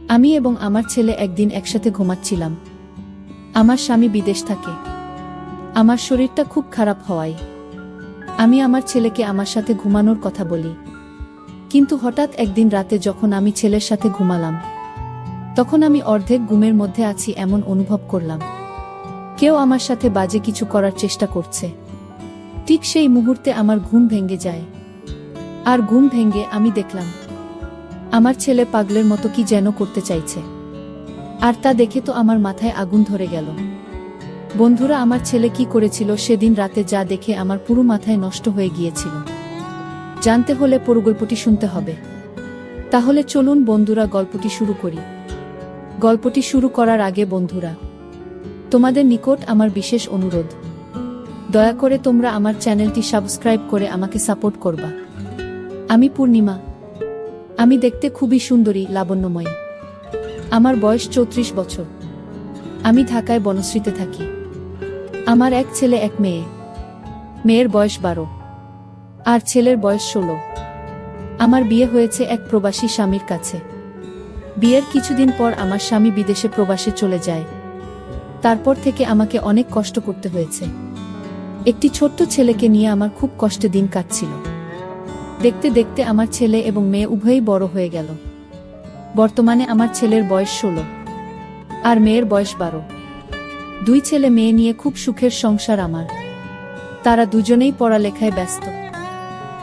আমি এবং আমার ছেলে একদিন একসাথে ঘুমাচ্ছিলাম। আমার স্বামী বিদেশ থাকে। আমার শরীরটা খুব খারাপ হওয়ায় আমি আমার ছেলেকে আমার সাথে ঘুমানোর কথা বলি। কিন্তু হঠাৎ একদিন রাতে যখন আমি ছেলের সাথে ঘুমালাম, তখন আমি অর্ধেক ঘুমের মধ্যে আছি এমন অনুভব করলাম। কেউ আমার সাথে বাজে কিছু করার চেষ্টা করছে। ঠিক সেই মুহূর্তে আমার ঘুম ভেঙে যায়। আর ঘুম ভেঙে আমি দেখলাম আমার ছেলে পাগলের মতো কি যেন করতে চাইছে। আর তা দেখে তো আমার মাথায় আগুন ধরে গেল। বন্ধুরা, আমার ছেলে কি করেছিল সেদিন রাতে যা দেখে আমার পুরো মাথায় নষ্ট হয়ে গিয়েছিল। জানতে হলে পুরো গল্পটি শুনতে হবে। তাহলে চলুন বন্ধুরা, গল্পটি শুরু করি। গল্পটি শুরু করার আগে বন্ধুরা, তোমাদের নিকট আমার বিশেষ অনুরোধ, দয়া করে তোমরা আমার চ্যানেলটি সাবস্ক্রাইব করে আমাকে সাপোর্ট করবা। আমি পূর্ণিমা। আমি দেখতে খুবই সুন্দরী, লাবণ্যময়ী। আমার বয়স 34 বছর। আমি ঢাকায় বনশ্রীতে থাকি। আমার এক ছেলে এক মেয়ে। মেয়ের বয়স 12 আর ছেলের বয়স 16। আমার বিয়ে হয়েছে এক প্রবাসী স্বামীর কাছে। বিয়ের কিছুদিন পর আমার স্বামী বিদেশে প্রবাসে চলে যায়। তারপর থেকে আমাকে অনেক কষ্ট করতে হয়েছে। একটি ছোট্ট ছেলেকে নিয়ে আমার খুব কষ্টে দিন কাটছিল। দেখতে দেখতে আমার ছেলে এবং মেয়ে উভয়ই বড় হয়ে গেল। বর্তমানে আমার ছেলের বয়স 16 আর মেয়ের বয়স 12। দুই ছেলে মেয়ে নিয়ে খুব সুখের সংসার আমার। তারা দুজনেই পড়ালেখায় ব্যস্ত।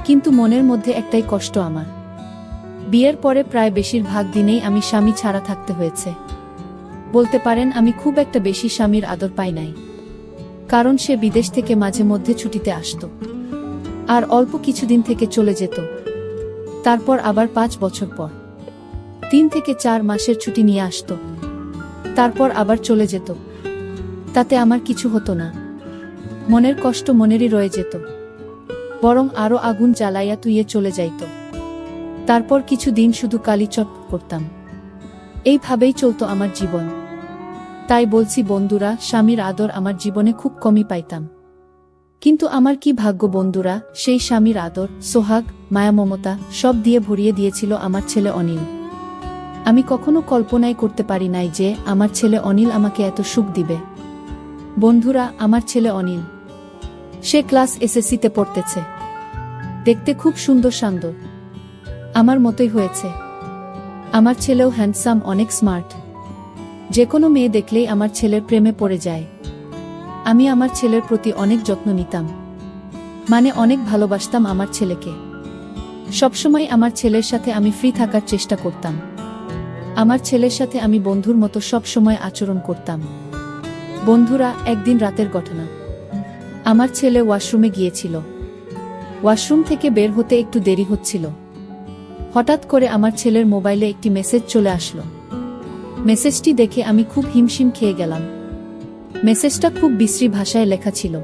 কিন্তু মনের মধ্যে একটাই কষ্ট আমার। বিয়ের পরে প্রায় বেশিরভাগ দিনেই আমি স্বামী ছাড়া থাকতে হয়েছে। বলতে পারেন আমি খুব একটা বেশি স্বামীর আদর পাই নাই। কারণ সে বিদেশ থেকে মাঝে মধ্যে ছুটিতে আসতো আর অল্প কিছুদিন থেকে চলে যেত। তারপর আবার 5 বছর পর 3 থেকে 4 মাসের ছুটি নিয়ে আসতো। তারপর আবার চলে যেত। তাতে আমার কিছু হতো না। মনের কষ্ট মনেরই রয়ে যেত, বরং আরো আগুন জ্বালাইয়া তুইয়ে চলে যাইত। তারপর কিছু দিন শুধু কালিচট করতাম। এইভাবেই চলতো আমার জীবন। তাই বলছি বন্ধুরা, স্বামীর আদর আমার জীবনে খুব কমই পাইতাম। কিন্তু আমার কি ভাগ্য বন্ধুরা, সেই স্বামীর আদর, সোহাগ, মায়া, মমতা সব দিয়ে ভরিয়ে দিয়েছিল আমার ছেলে অনিল। আমি কখনো কল্পনাই করতে পারি নাই যে আমার ছেলে অনিল আমাকে এত সুখ দিবে। বন্ধুরা, আমার ছেলে অনিল, সে ক্লাস এসএসসিতে পড়তেছে। দেখতে খুব সুন্দর শান্ত, আমার মতোই হয়েছে। আমার ছেলেও হ্যান্ডসাম, অনেক স্মার্ট। যে কোনো মেয়ে দেখলেই আমার ছেলের প্রেমে পড়ে যায়। আমি আমার ছেলের প্রতি অনেক যত্ন নিতাম, মানে অনেক ভালোবাসতাম আমার ছেলেকে। সবসময় আমার ছেলের সাথে আমি ফ্রি থাকার চেষ্টা করতাম। আমার ছেলের সাথে আমি বন্ধুর মতো সব সময় আচরণ করতাম। বন্ধুরা, একদিন রাতের ঘটনা। আমার ছেলে ওয়াশরুমে গিয়েছিল। ওয়াশরুম থেকে বের হতে একটু দেরি হচ্ছিল। হঠাৎ করে আমার ছেলের মোবাইলে একটি মেসেজ চলে আসলো। মেসেজটি দেখে আমি খুব হিমশিম খেয়ে গেলাম। মেসেজটা খুব বিশ্রী ভাষায় লেখা ছিল।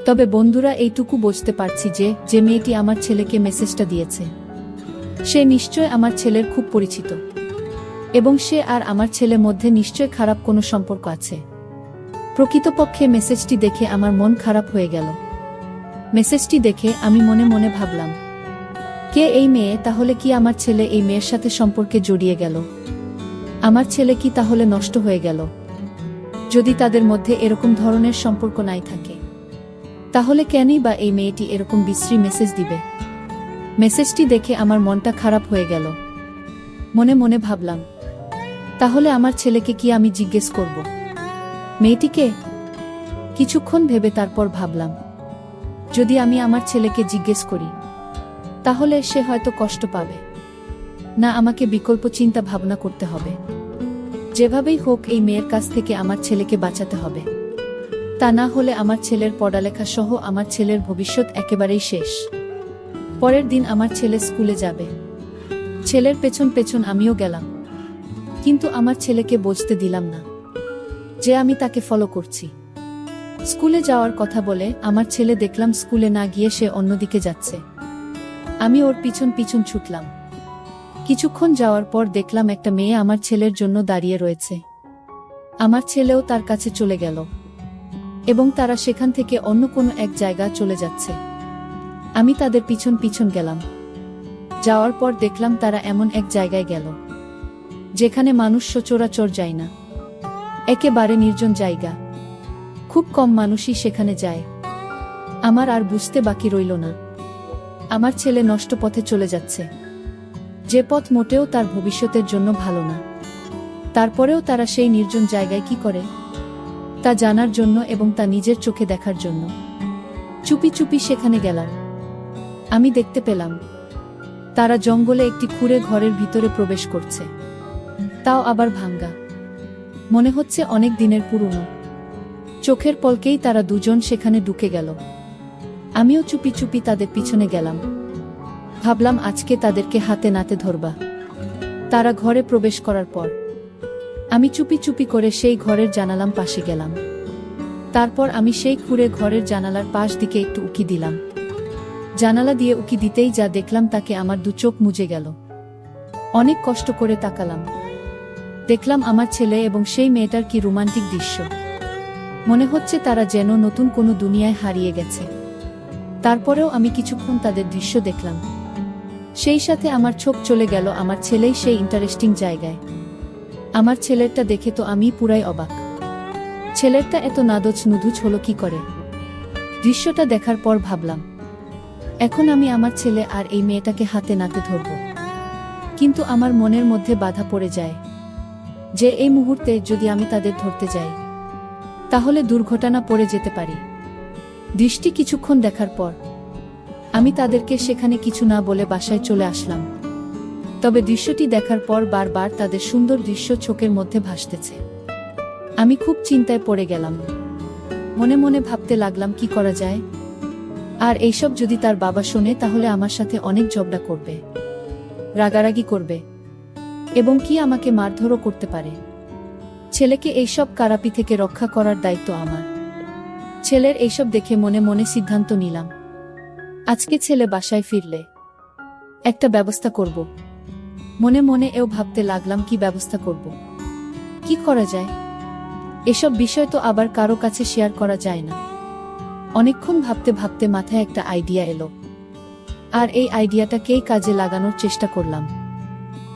তবে বন্ধুরা, এইটুকু বুঝতে পারছি যে মেয়েটি আমার ছেলেকে মেসেজটা দিয়েছে, সে নিশ্চয় আমার ছেলের খুব পরিচিত এবং সে আর আমার ছেলের মধ্যে নিশ্চয় খারাপ কোনো সম্পর্ক আছে। প্রকৃতপক্ষে মেসেজটি দেখে আমার মন খারাপ হয়ে গেল। মেসেজটি দেখে আমি মনে মনে ভাবলাম, কে এই মেয়ে? তাহলে কি আমার ছেলে এই মেয়ের সাথে সম্পর্কে জড়িয়ে গেল? আমার ছেলে কি তাহলে নষ্ট হয়ে গেল? যদি তাদের মধ্যে এরকম ধরনের সম্পর্ক নাই থাকে, তাহলে কেনই বা এই মেয়েটি এরকম বিশ্রী মেসেজ দিবে? মেসেজটি দেখে আমার মনটা খারাপ হয়ে গেল। মনে মনে ভাবলাম, তাহলে আমার ছেলেকে কি আমি জিজ্ঞেস করব মেয়েটিকে? কিছুক্ষণ ভেবে তারপর ভাবলাম, যদি আমি আমার ছেলেকে জিজ্ঞেস করি, তাহলে সে হয়তো কষ্ট পাবে না। আমাকে বিকল্প চিন্তা ভাবনা করতে হবে। যেভাবেই হোক এই মেয়ের কাছ থেকে আমার ছেলেকে বাঁচাতে হবে। তা না হলে আমার ছেলের পড়ালেখা সহ আমার ছেলের ভবিষ্যৎ একেবারেই শেষ। পরের দিন আমার ছেলে স্কুলে যাবে। ছেলের পেছন পেছন আমিও গেলাম। কিন্তু আমার ছেলেকে বুঝতে দিলাম না যে আমি তাকে ফলো করছি। স্কুলে যাওয়ার কথা বলে আমার ছেলে দেখলাম স্কুলে না গিয়ে সে অন্যদিকে যাচ্ছে। আমি ওর পিছন পিছন ছুটলাম। কিছুক্ষণ যাওয়ার পর দেখলাম একটা মেয়ে আমার ছেলের জন্য দাঁড়িয়ে রয়েছে। আমার ছেলেও তার কাছে চলে গেল এবং তারা সেখান থেকে অন্য কোনো এক জায়গা চলে যাচ্ছে। আমি তাদের পিছন পিছন গেলাম। যাওয়ার পর দেখলাম তারা এমন এক জায়গায় গেল যেখানে মানুষ সচরাচর যায় না, একেবারে নির্জন জায়গা। খুব কম মানুষই সেখানে যায়। আমার আর বুঝতে বাকি রইল না, আমার ছেলে নষ্ট পথে চলে যাচ্ছে, যে পথ মোটেও তার ভবিষ্যতের জন্য ভালো না। তারপরেও তারা সেই নির্জন জায়গায় কি করে তা জানার জন্য এবং তা নিজের চোখে দেখার জন্য চুপি চুপি সেখানে গেলাম। আমি দেখতে পেলাম তারা জঙ্গলে একটি খুঁড়ে ঘরের ভিতরে প্রবেশ করছে, তাও আবার ভাঙ্গা, মনে হচ্ছে অনেক দিনের পুরনো। চোখের পলকেই তারা দুজন সেখানে ঢুকে গেল। আমিও চুপি চুপি তাদের পিছনে গেলাম। ভাবলাম আজকে তাদেরকে হাতে নাতে ধরবা। তারা ঘরে প্রবেশ করার পর আমি চুপি চুপি করে সেই ঘরের জানালার পাশে গেলাম। তারপর আমি সেই খুঁড়ে ঘরের জানালার পাশ দিকে একটু উকি দিলাম। জানালা দিয়ে উকি দিতেই যা দেখলাম তাকে আমার দু চোখ মুজে গেল। অনেক কষ্ট করে তাকালাম, দেখলাম আমার ছেলে এবং সেই মেয়েটার কি রোমান্টিক দৃশ্য। মনে হচ্ছে তারা যেন নতুন কোনো দুনিয়ায় হারিয়ে গেছে। তারপরেও আমি কিছুক্ষণ তাদের দৃশ্য দেখলাম, সেই সাথে আমার চোখ চলে গেল আমার ছেলেই সেই ইন্টারেস্টিং জায়গায়। আমার ছেলেরটা দেখে তো আমি পুরাই অবাক। ছেলেরটা এত নাদজ নুদুজ হলো কি করে? দৃশ্যটা দেখার পর ভাবলাম, এখন আমি আমার ছেলে আর এই মেয়েটাকে হাতে নাতে ধরব। কিন্তু আমার মনের মধ্যে বাধা পড়ে যায় যে এই মুহূর্তে যদি আমি তাদের ধরতে যাই তাহলে দুর্ঘটনা পড়ে যেতে পারি। দৃষ্টি কিছুক্ষণ দেখার পর আমি তাদেরকে সেখানে কিছু না বলে বাসায় চলে আসলাম। তবে দৃশ্যটি দেখার পর বারবার তাদের সুন্দর দৃশ্য চোখের মধ্যে ভাসতেছে। আমি খুব চিন্তায় পড়ে গেলাম। মনে মনে ভাবতে লাগলাম কি করা যায়। আর এইসব যদি তার বাবা শোনে তাহলে আমার সাথে অনেক ঝগড়া করবে, রাগারাগি করবে এবং কি আমাকে মারধরও করতে পারে। ছেলেকে এইসব কারাপি থেকে রক্ষা করার দায়িত্ব আমার। ছেলের এইসব দেখে মনে মনে সিদ্ধান্ত নিলাম, আজকে ছেলে বাসায় ফিরলে একটা ব্যবস্থা করব। মনে মনে এও ভাবতে লাগলাম কি ব্যবস্থা করব, কি করা যায়। এসব বিষয় তো আবার কারো কাছে শেয়ার করা যায় না। অনেকক্ষণ ভাবতে ভাবতে মাথায় একটা আইডিয়া এলো, আর এই আইডিয়াটাকেই কাজে লাগানোর চেষ্টা করলাম।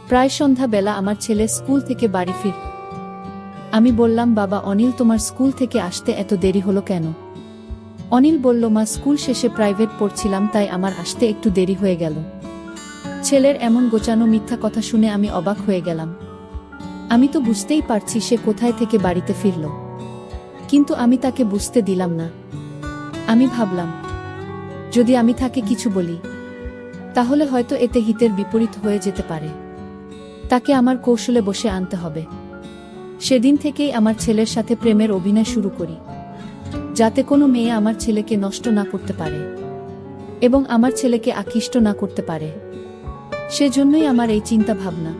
প্রায় সন্ধ্যা বেলা আমার ছেলে স্কুল থেকে বাড়ি ফির। আমি বললাম, বাবা অনিল, তোমার স্কুল থেকে আসতে এত দেরি হলো কেন? অনিল বলল, মা স্কুল শেষে প্রাইভেট পড়ছিলাম তাই আমার আসতে একটু দেরি হয়ে গেল। ছেলের এমন গোছানো মিথ্যা কথা শুনে আমি অবাক হয়ে গেলাম। আমি তো বুঝতেই পারছি সে কোথায় থেকে বাড়িতে ফিরল, কিন্তু আমি তাকে বুঝতে দিলাম না। আমি ভাবলাম যদি আমি তাকে কিছু বলি তাহলে হয়তো এতে হিতের বিপরীত হয়ে যেতে পারে। তাকে আমার কৌশলে বসে আনতে হবে। সেদিন থেকেই আমার ছেলের সাথে প্রেমের অভিনয় শুরু করি, যাতে কোনো মেয়ে আমার ছেলেকে নষ্ট না করতে পারে এবং আমার ছেলেকে আকৃষ্ট না করতে পারে। সেজন্যই আমার এই চিন্তা ভাবনা।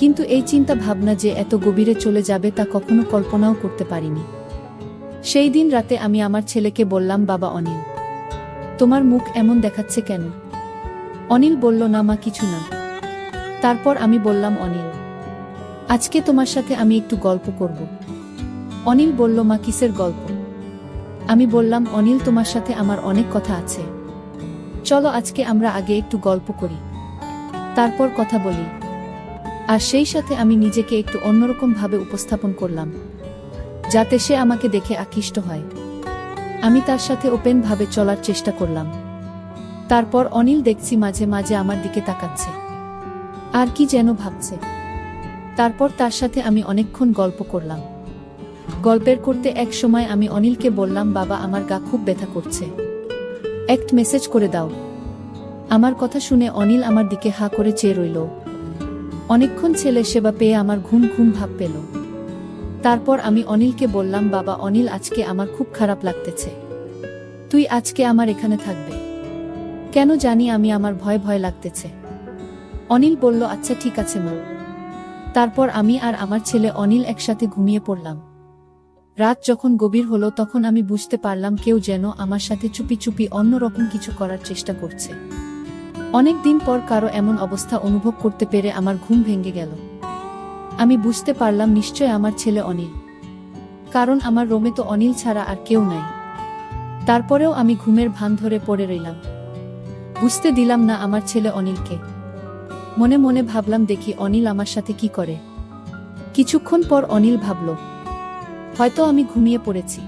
কিন্তু এই চিন্তা ভাবনা যে এত গভীরে চলে যাবে তা কখনো কল্পনাও করতে পারিনি। সেই দিন রাতে আমি আমার ছেলেকে বললাম, বাবা অনিল, তোমার মুখ এমন দেখাচ্ছে কেন? অনিল বলল, না মা, কিছু না। তারপর আমি বললাম, অনিল, আজকে তোমার সাথে আমি একটু গল্প করব। অনিল বলল, মা কিসের গল্প? আমি বললাম, অনিল, তোমার সাথে আমার অনেক কথা আছে, চলো আজকে আমরা আগে একটু গল্প করি, তারপর কথা বলি। আর সেই সাথে আমি নিজেকে একটু অন্যরকম ভাবে উপস্থাপন করলাম, যাতে সে আমাকে দেখে আকৃষ্ট হয়। আমি তার সাথে ওপেন ভাবে চলার চেষ্টা করলাম। তারপর অনিল দেখছি মাঝে মাঝে আমার দিকে তাকাচ্ছে, আর কি যেন ভাবছে। তারপর তার সাথে আমি অনেকক্ষণ গল্প করলাম। গল্পের করতে এক সময় আমি অনিলকে বললাম, বাবা আমার গা খুব ব্যথা করছে, একটা মেসেজ করে দাও। আমার কথা শুনে অনিল আমার দিকে হা করে চেয়ে রইল। অনেকক্ষণ ছেলে সেবা পেয়ে আমার ঘুম ঘুম ভাব পেল। তারপর আমি অনিলকে বললাম, বাবা অনিল, আজকে আমার খুব খারাপ লাগতেছে, তুই আজকে আমার এখানে থাকবে। কেন জানি আমি আমার ভয় ভয় লাগতেছে। অনিল বলল, আচ্ছা ঠিক আছে মা। তারপর আমি আর আমার ছেলে অনিল একসাথে ঘুমিয়ে পড়লাম। রাত যখন গভীর হলো তখন আমি বুঝতে পারলাম কেউ যেন আমার সাথে চুপি চুপি অন্যরকম কিছু করার চেষ্টা করছে। অনেক দিন পর কারো এমন অবস্থা অনুভব করতে পেরে আমার ঘুম ভেঙে গেল। আমি বুঝতে পারলাম নিশ্চয় আমার ছেলে অনিল, কারণ আমার রুমে তো অনিল ছাড়া আর কেউ নাই। তারপরেও আমি ঘুমের ভান ধরে পড়ে রইলাম, বুঝতে দিলাম না আমার ছেলে অনিলকে। মনে মনে ভাবলাম দেখি অনিল আমার সাথে কি করে। কিছুক্ষণ পর অনিল ভাবল, হয়তো আমি ঘুমিয়ে পড়েছি।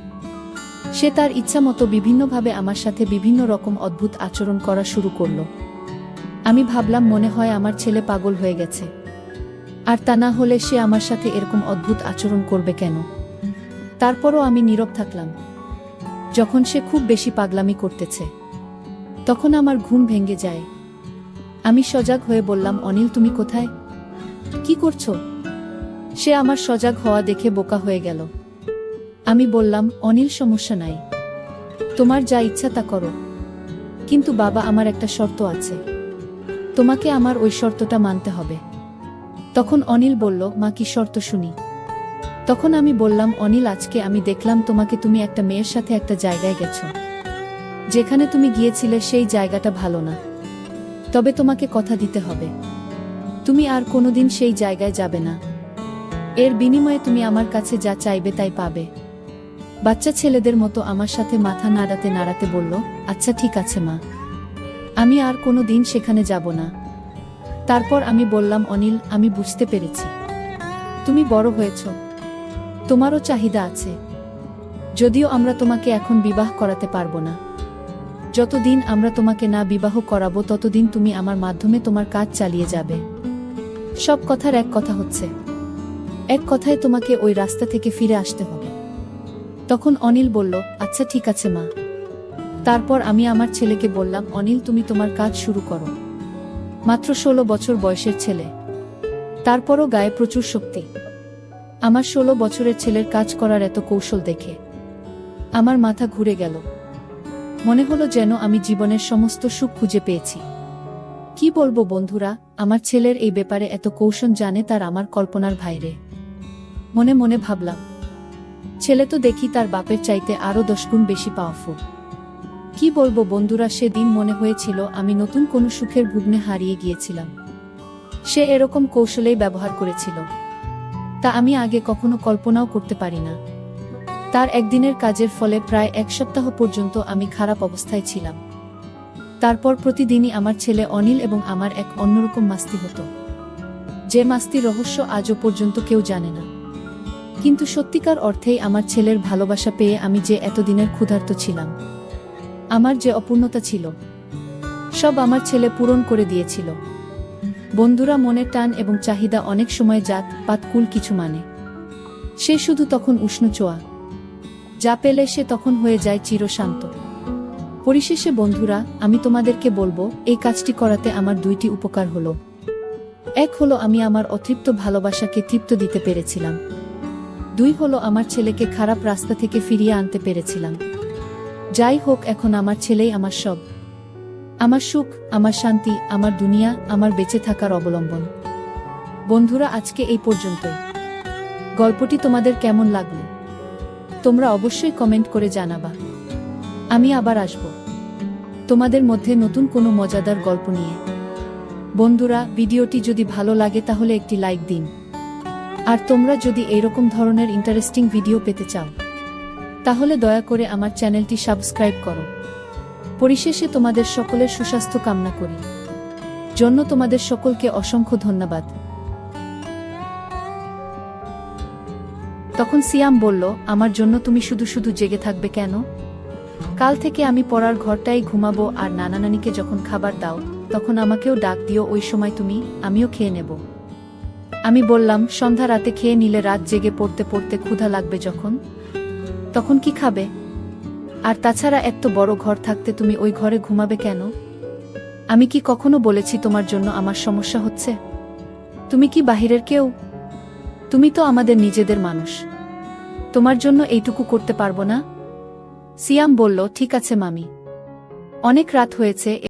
সে তার ইচ্ছামতো বিভিন্নভাবে আমার সাথে বিভিন্ন রকম অদ্ভুত আচরণ করা শুরু করল। আমি ভাবলাম মনে হয় আমার ছেলে পাগল হয়ে গেছে, আর তা না হলে সে আমার সাথে এরকম অদ্ভুত আচরণ করবে কেন। তারপরও আমি নীরব থাকলাম। যখন সে খুব বেশি পাগলামি করতেছে, তখন আমার ঘুম ভেঙে যায়। আমি সজাগ হয়ে বললাম, অনিল তুমি কোথায়, কি করছো? সে আমার সজাগ হওয়া দেখে বোকা হয়ে গেল। আমি বললাম, অনিল সমস্যা নাই, তোমার যা ইচ্ছা তা করো, কিন্তু বাবা আমার একটা শর্ত আছে, তোমাকে আমার ওই শর্তটা মানতে হবে। তখন অনিল বলল, মা কি শর্ত শুনি। তখন আমি বললাম, অনিল আজকে আমি দেখলাম তোমাকে, তুমি একটা মেয়ের সাথে একটা জায়গায় গেছো। যেখানে তুমি গিয়েছিলে সেই জায়গাটা ভালো না, তবে তোমাকে কথা দিতে হবে তুমি আর কোনোদিন সেই জায়গায় যাবে না। এর বিনিময়ে তুমি আমার কাছে যা চাইবে তাই পাবে। বাচ্চা ছেলেদের মতো আমার সাথে মাথা নাড়াতে নাড়াতে বলল, আচ্ছা ঠিক আছে মা, আমি আর কোনোদিন সেখানে যাব না। তারপর আমি বললাম, অনিল আমি বুঝতে পেরেছি, তুমি বড় হয়েছ, তোমারও চাহিদা আছে। যদিও আমরা তোমাকে এখন বিবাহ করাতে পারবো না, যতদিন আমরা তোমাকে না বিবাহ করাবো ততদিন তুমি আমার মাধ্যমে তোমার কাজ চালিয়ে যাবে। সব কথার এক কথা হচ্ছে, এক কথায় তোমাকে ওই রাস্তা থেকে ফিরে আসতে হবে। তখন অনিল বলল, আচ্ছা ঠিক আছে মা। তারপর আমি আমার ছেলেকে বললাম, অনিল তুমি তোমার কাজ শুরু করো। মাত্র 16 বছর বয়সের ছেলে, তারপরও গায়ে প্রচুর শক্তি। আমার 16 বছরের ছেলের কাজ করার এত কৌশল দেখে আমার মাথা ঘুরে গেল। মনে হলো যেন আমি জীবনের সমস্ত সুখ খুঁজে পেয়েছি। কি বলবো বন্ধুরা, আমার ছেলের এই ব্যাপারে এত কৌশল জানে তার আমার কল্পনার বাইরে। মনে মনে ভাবলাম, ছেলে তো দেখি তার বাপের চাইতে আরো 10 গুণ বেশি পাওয়ারফুল। কি বলবো বন্ধুরা, সেদিন মনে হয়েছিল আমি নতুন কোনো সুখের ভুগ্নে হারিয়ে গিয়েছিলাম। সে এরকম কৌশলেই ব্যবহার করেছিল, তা আমি আগে কখনো কল্পনাও করতে পারি না। তার একদিনের কাজের ফলে প্রায় 1 সপ্তাহ পর্যন্ত আমি খারাপ অবস্থায় ছিলাম। তারপর প্রতিদিনই আমার ছেলে অনিল এবং আমার এক অন্যরকম মাস্তি হতো, যে মাস্তির রহস্য আজও পর্যন্ত কেউ জানে না। কিন্তু সত্যিকার অর্থেই আমার ছেলের ভালোবাসা পেয়ে আমি যে এতদিনের ক্ষুধার্ত ছিলাম, আমার যে অপূর্ণতা ছিল, সব আমার ছেলে পূরণ করে দিয়েছিল। বন্ধুরা, মনের টান এবং চাহিদা অনেক সময় জাত পাত কুল কিছু মানে। সে শুধু তখন উষ্ণ চোয়া, যা পেলে সে তখন হয়ে যায় চিরশান্ত। পরিশেষে বন্ধুরা, আমি তোমাদেরকে বলবো, এই কাজটি করাতে আমার 2টি উপকার হলো। এক হলো আমি আমার অতৃপ্ত ভালোবাসাকে তৃপ্ত দিতে পেরেছিলাম। 2 হলো আমার ছেলেকে খারাপ রাস্তা থেকে ফিরিয়ে আনতে পেরেছিলাম। যাই হোক, এখন আমার ছেলেই আমার সব, আমার সুখ, আমার শান্তি, আমার দুনিয়া, আমার বেঁচে থাকার অবলম্বন। বন্ধুরা, আজকে এই পর্যন্তই। গল্পটি তোমাদের কেমন লাগলো তোমরা অবশ্যই কমেন্ট করে জানাবা। আমি আবার আসব তোমাদের মধ্যে নতুন কোনো মজাদার গল্প নিয়ে। বন্ধুরা, ভিডিওটি যদি ভালো লাগে তাহলে একটি লাইক দিন। আর তোমরা যদি এইরকম ধরনের ইন্টারেস্টিং ভিডিও পেতে চাও, তাহলে দয়া করে আমার চ্যানেলটি সাবস্ক্রাইব করো। পরিশেষে তোমাদের সকলের সুস্বাস্থ্য কামনা করি। জন্য তোমাদের সকলকে অসংখ্য ধন্যবাদ। তখন সিয়াম বলল, আমার জন্য তুমি শুধু শুধু জেগে থাকবে কেন? কাল থেকে আমি পড়ার ঘরটাই ঘুমাবো, আর নানা নানিকে যখন খাবার দাও তখন আমাকেও ডাক দিও, ওই সময় আমিও খেয়ে নেব। আমি বললাম, সন্ধ্যা রাতে খেয়ে নিলে রাত জেগে পড়তে পড়তে ক্ষুধা লাগবে যখন, তখন কি খাবে? আর তাছাড়া এত বড় ঘর থাকতে তুমি ওই ঘরে ঘুমাবে কেন? আমি কি কখনো বলেছি তোমার জন্য আমার সমস্যা হচ্ছে? তুমি কি বাহিরের কেউ? তুমি তো আমাদের নিজেদের মানুষ, তোমার জন্য এইটুকু করতে পারবো না? সিয়াম বলল, ঠিক আছে মামি, অনেক রাত হয়েছে।